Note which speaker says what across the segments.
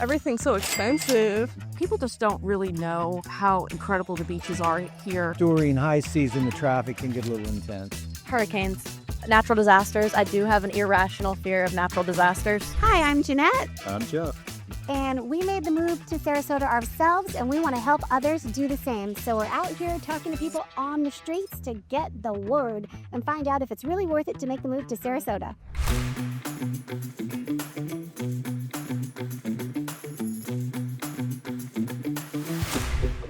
Speaker 1: everything's so expensive.
Speaker 2: People just don't really know how incredible the beaches are here.
Speaker 3: During high season, the traffic can get a little intense.
Speaker 4: Hurricanes, natural disasters. I do have an irrational fear of natural disasters.
Speaker 5: Hi, I'm Jannette.
Speaker 3: I'm Jeff.
Speaker 5: And we made the move to Sarasota ourselves, and we want to help others do the same. So we're out here talking to people on the streets to get the word and find out if it's really worth it to make the move to Sarasota.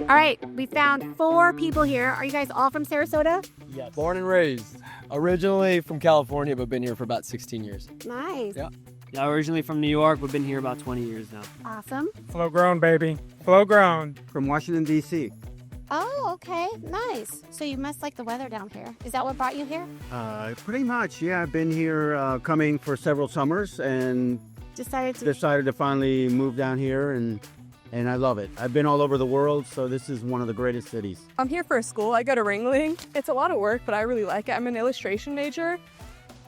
Speaker 5: All right, we found 4 people here. Are you guys all from Sarasota?
Speaker 6: Yes. Born and raised. Originally from California, but been here for about 16 years.
Speaker 5: Nice.
Speaker 6: Yeah, originally from New York. We've been here about 20 years now.
Speaker 5: Awesome.
Speaker 7: Flow grown, baby. Flow grown.
Speaker 3: From Washington, D.C.
Speaker 5: Oh, okay. Nice. So you must like the weather down here. Is that what brought you here?
Speaker 3: Pretty much, yeah. I've been here coming for several summers and
Speaker 5: Decided
Speaker 3: to finally move down here, and I love it. I've been all over the world, so this is one of the greatest cities.
Speaker 1: I'm here for school. I go to Ringling. It's a lot of work, but I really like it. I'm an illustration major,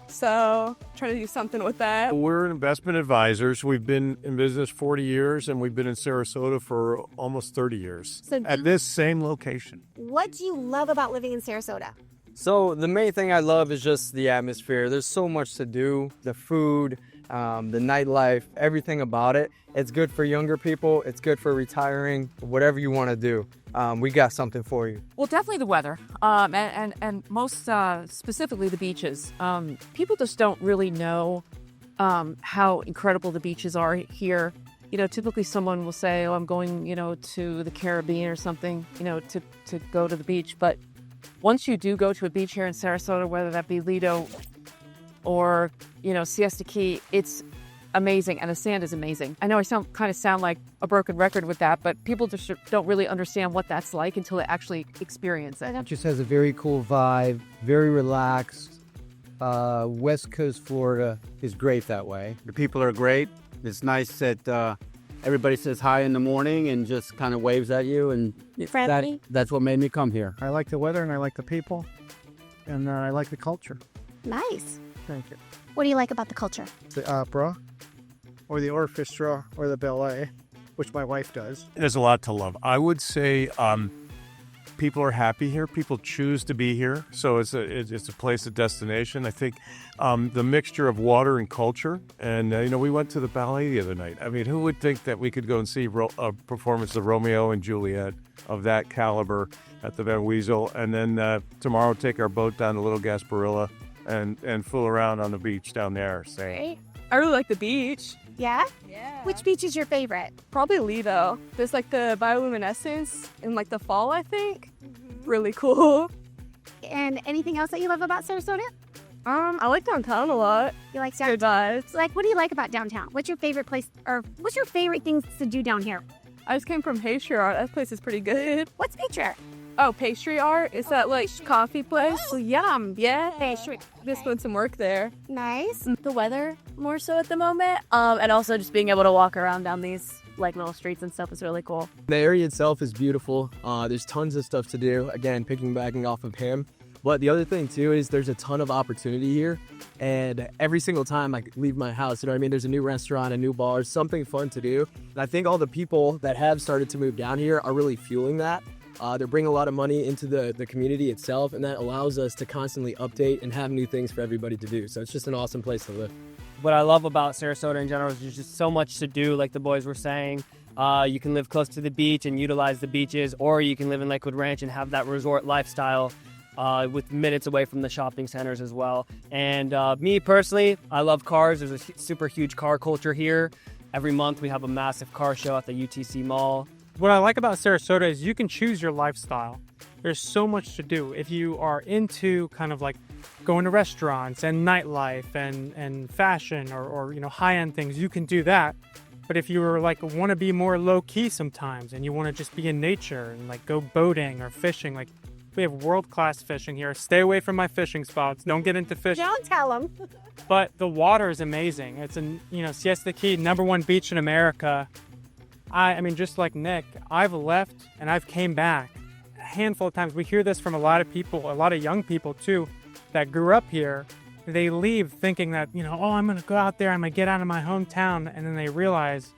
Speaker 1: so trying to do something with that.
Speaker 8: We're investment advisors. We've been in business 40 years, and we've been in Sarasota for almost 30 years at this same location.
Speaker 5: What do you love about living in Sarasota?
Speaker 6: So the main thing I love is just the atmosphere. There's so much to do. The food, the nightlife, everything about it. It's good for younger people. It's good for retiring. Whatever you want to do, we got something for you.
Speaker 2: Well, definitely the weather, and most specifically the beaches. People just don't really know how incredible the beaches are here. You know, typically someone will say, "Oh, I'm going, to the Caribbean or something, to go to the beach." But once you do go to a beach here in Sarasota, whether that be Lido or Siesta Key, it's amazing, and the sand is amazing. I know I sound like a broken record with that, but people just don't really understand what that's like until they actually experience it.
Speaker 3: It just has a very cool vibe, very relaxed. West Coast Florida is great that way. The people are great. It's nice that everybody says hi in the morning and just kind of waves at you, and
Speaker 5: Friendly?
Speaker 3: that's what made me come here.
Speaker 7: I like the weather and I like the people and I like the culture.
Speaker 5: Nice.
Speaker 7: Thank you.
Speaker 5: What do you like about the culture?
Speaker 7: The opera or the orchestra or the ballet, which my wife does.
Speaker 8: There's a lot to love. I would say people are happy here. People choose to be here, so it's a place of destination. I think the mixture of water and culture, and we went to the ballet the other night. I mean, who would think that we could go and see a performance of Romeo and Juliet of that caliber at the Van Wezel, and then tomorrow take our boat down to Little Gasparilla and fool around on the beach down there. So.
Speaker 5: Great.
Speaker 1: I really like the beach.
Speaker 5: Yeah?
Speaker 1: Yeah.
Speaker 5: Which beach is your favorite?
Speaker 1: Probably Lido. There's like the bioluminescence in like the fall, I think. Really cool.
Speaker 5: And anything else that you love about Sarasota?
Speaker 1: I like downtown a lot.
Speaker 5: You like
Speaker 1: Good
Speaker 5: downtown?
Speaker 1: vibes.
Speaker 5: Like, what do you like about downtown? What's your favorite place, or what's your favorite things to do down here?
Speaker 1: I just came from Pastry Art. That place is pretty good.
Speaker 5: What's Patriot?
Speaker 1: Oh, Pastry Art? Is that like coffee place? Oh, yum. Yeah.
Speaker 5: Pastry.
Speaker 1: Just doing some work there.
Speaker 5: Nice.
Speaker 4: The weather more so at the moment, and also just being able to walk around down these little streets and stuff is really cool.
Speaker 6: The area itself is beautiful. There's tons of stuff to do. Again, piggybacking off of him. But the other thing too is there's a ton of opportunity here, and every single time I leave my house, there's a new restaurant, a new bar, something fun to do. And I think all the people that have started to move down here are really fueling that. They're bringing a lot of money into the community itself, and that allows us to constantly update and have new things for everybody to do. So it's just an awesome place to live.
Speaker 9: What I love about Sarasota in general is there's just so much to do, like the boys were saying. You can live close to the beach and utilize the beaches, or you can live in Lakewood Ranch and have that resort lifestyle with minutes away from the shopping centers as well. And me personally, I love cars. There's a super huge car culture here. Every month we have a massive car show at the UTC Mall.
Speaker 7: What I like about Sarasota is you can choose your lifestyle. There's so much to do. If you are into kind of like going to restaurants and nightlife and fashion or high-end things, you can do that. But if you were want to be more low-key sometimes and you want to just be in nature and go boating or fishing, we have world-class fishing here. Stay away from my fishing spots. Don't get into fishing.
Speaker 5: Don't tell them.
Speaker 7: But the water is amazing. It's Siesta Key, #1 beach in America. I mean, just like Nick, I've left and I've came back a handful of times. We hear this from a lot of people, a lot of young people too, that grew up here. They leave thinking that, I'm going to go out there, I'm going to get out of my hometown. And then they realize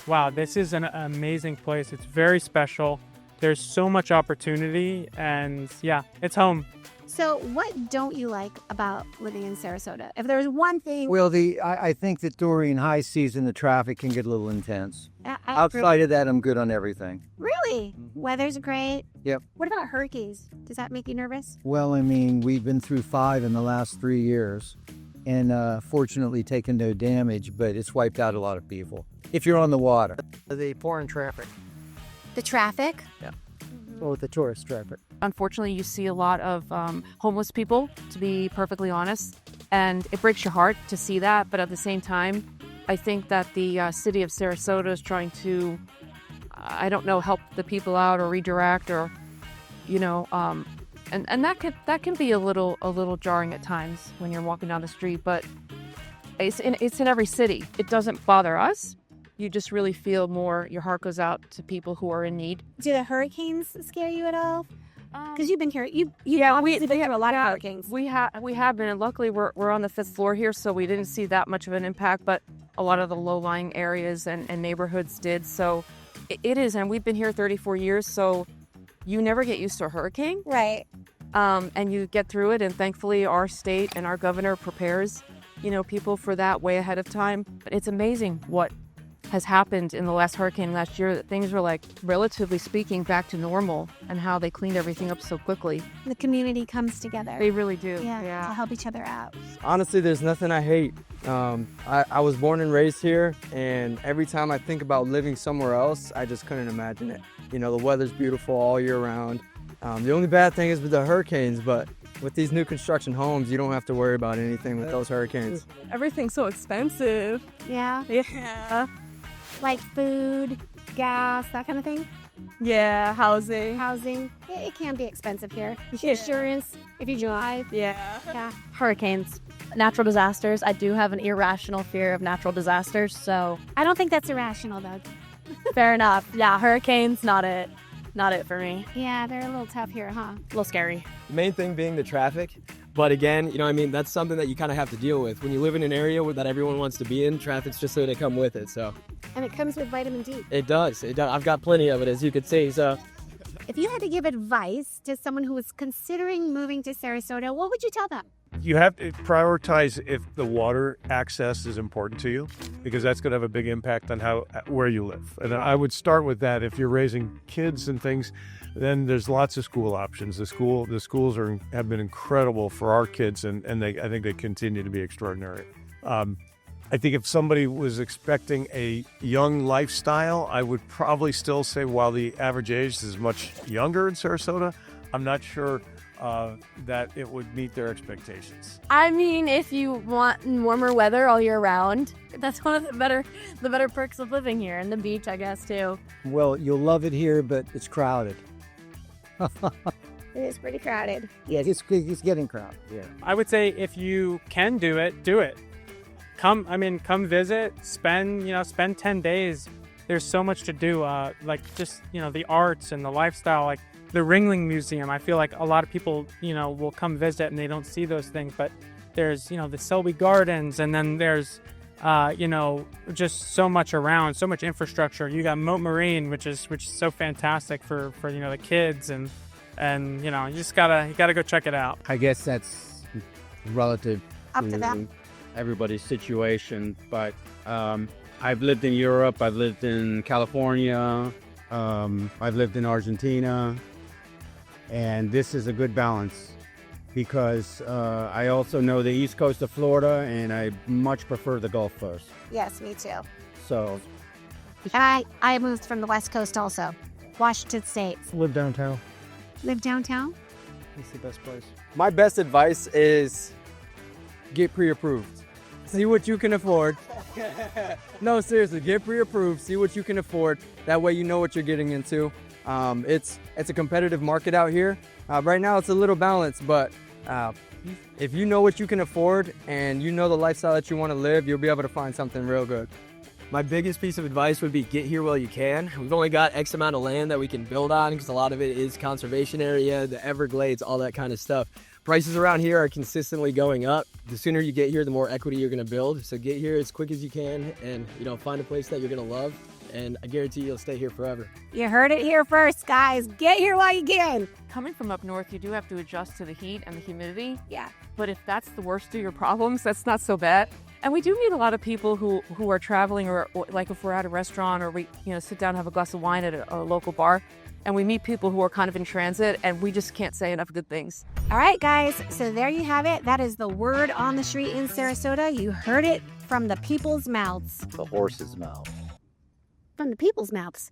Speaker 7: wow, this is an amazing place. It's very special. There's so much opportunity, and yeah, it's home.
Speaker 5: So, what don't you like about living in Sarasota? If there's one thing,
Speaker 3: Well, I think that during high season, the traffic can get a little intense.
Speaker 5: I
Speaker 3: Outside of that, I'm good on everything.
Speaker 5: really, weather's great.
Speaker 3: Yep.
Speaker 5: What about hurricanes? Does that make you nervous?
Speaker 3: Well, I mean, we've been through 5 in the last 3 years, and fortunately taken no damage, but it's wiped out a lot of people. If you're on the water.
Speaker 10: The pouring traffic.
Speaker 5: The traffic.
Speaker 10: Well, with the tourist traffic.
Speaker 2: Unfortunately, you see a lot of homeless people, to be perfectly honest, and it breaks your heart to see that. But at the same time, I think that the city of Sarasota is trying to, I don't know, help the people out or redirect, or, you know, and that can be a little jarring at times when you're walking down the street. But it's in every city. It doesn't bother us. You just really feel more. Your heart goes out to people who are in need.
Speaker 5: Do the hurricanes scare you at all? Because you've been here, we have a lot of hurricanes.
Speaker 2: We have been, and luckily we're on the 5th floor here, so we didn't see that much of an impact. But a lot of the low-lying areas and neighborhoods did. So it is, and we've been here 34 years, so you never get used to a hurricane,
Speaker 5: Right.
Speaker 2: and you get through it. And thankfully, our state and our governor prepares, people for that way ahead of time. But it's amazing what has happened in the last hurricane last year, that things were, like, relatively speaking, back to normal, and how they cleaned everything up so quickly.
Speaker 5: The community comes together.
Speaker 2: They really do.
Speaker 5: to help each other out.
Speaker 6: Honestly, there's nothing I hate. I was born and raised here, and every time I think about living somewhere else, I just couldn't imagine it. The weather's beautiful all year round. The only bad thing is with the hurricanes, but with these new construction homes, you don't have to worry about anything with those hurricanes.
Speaker 1: Everything's so expensive.
Speaker 5: Yeah.
Speaker 1: Yeah.
Speaker 5: Like food, gas, that kind of thing.
Speaker 1: Yeah, housing.
Speaker 5: Housing. It can be expensive here. Insurance, if you drive.
Speaker 1: Yeah.
Speaker 5: Yeah.
Speaker 4: Hurricanes, natural disasters. I do have an irrational fear of natural disasters, so
Speaker 5: I don't think that's irrational, though.
Speaker 4: fair enough. Yeah, hurricanes, not it. Not it for me.
Speaker 5: Yeah, they're a little tough here, huh?
Speaker 4: A little scary.
Speaker 6: The main thing being the traffic. But again, that's something that you kind of have to deal with. When you live in an area that everyone wants to be in, traffic's just going to come with it. So
Speaker 5: And it comes with vitamin D.
Speaker 6: it does. I've got plenty of it, as you could see. So
Speaker 5: If you had to give advice to someone who was considering moving to Sarasota, what would you tell them?
Speaker 8: You have to prioritize if the water access is important to you, because that's going to have a big impact on where you live. And I would start with that. If you're raising kids and things, then there's lots of school options. The schools have been incredible for our kids, and I think they continue to be extraordinary. I think if somebody was expecting a young lifestyle, I would probably still say, while the average age is much younger in Sarasota, I'm not sure that it would meet their expectations.
Speaker 4: I mean, if you want warmer weather all year round, that's one of the better perks of living here, and the beach, I guess, too.
Speaker 3: Well, you'll love it here, but it's crowded.
Speaker 5: It is pretty crowded.
Speaker 3: Yeah, it's getting crowded. Yeah.
Speaker 7: I would say if you can do it, do it. Come visit, spend 10 days. There's so much to do, the arts and the lifestyle, like the Ringling Museum. I feel like a lot of people, will come visit and they don't see those things, but there's, the Selby Gardens, and then there's, just so much around, so much infrastructure. You got Moat Marine, which is so fantastic for the kids, and you just gotta go check it out.
Speaker 3: I guess that's relative
Speaker 5: Up to them.
Speaker 3: everybody's situation, but I've lived in Europe, I've lived in California, I've lived in Argentina, and this is a good balance, because I also know the east coast of Florida, and I much prefer the Gulf Coast.
Speaker 5: Yes, me too.
Speaker 3: So
Speaker 5: And I moved from the West Coast also. Washington State.
Speaker 10: Live downtown.
Speaker 5: Live downtown?
Speaker 10: It's the best place.
Speaker 6: my best advice is get pre-approved. See what you can afford. No, seriously, get pre-approved. See what you can afford. That way you know what you're getting into. It's a competitive market out here. Right now it's a little balanced, but if you know what you can afford and you know the lifestyle that you want to live, you'll be able to find something real good. My biggest piece of advice would be get here while you can. We've only got X amount of land that we can build on, because a lot of it is conservation area, the Everglades, all that kind of stuff. Prices around here are consistently going up. The sooner you get here, the more equity you're going to build. So get here as quick as you can, and find a place that you're going to love, and I guarantee you'll stay here forever.
Speaker 5: You heard it here first, guys. Get here while you can.
Speaker 2: Coming from up north, you do have to adjust to the heat and the humidity.
Speaker 5: Yeah.
Speaker 2: But if that's the worst of your problems, that's not so bad. And we do meet a lot of people who are traveling, or like if we're at a restaurant or we sit down and have a glass of wine at a local bar, and we meet people who are kind of in transit, and we just can't say enough good things.
Speaker 5: All right, guys. So there you have it. That is the word on the street in Sarasota. You heard it from the people's mouths.
Speaker 11: The horse's mouth.
Speaker 5: From the people's mouths.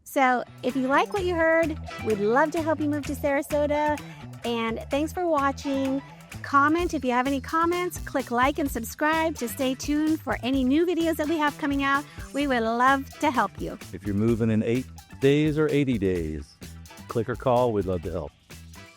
Speaker 5: So if you like what you heard, we'd love to help you move to Sarasota. And thanks for watching. Comment if you have any comments. Click like and subscribe to stay tuned for any new videos that we have coming out. We would love to help you.
Speaker 11: If you're moving in 8 days or 80 days, click or call. We'd love to help.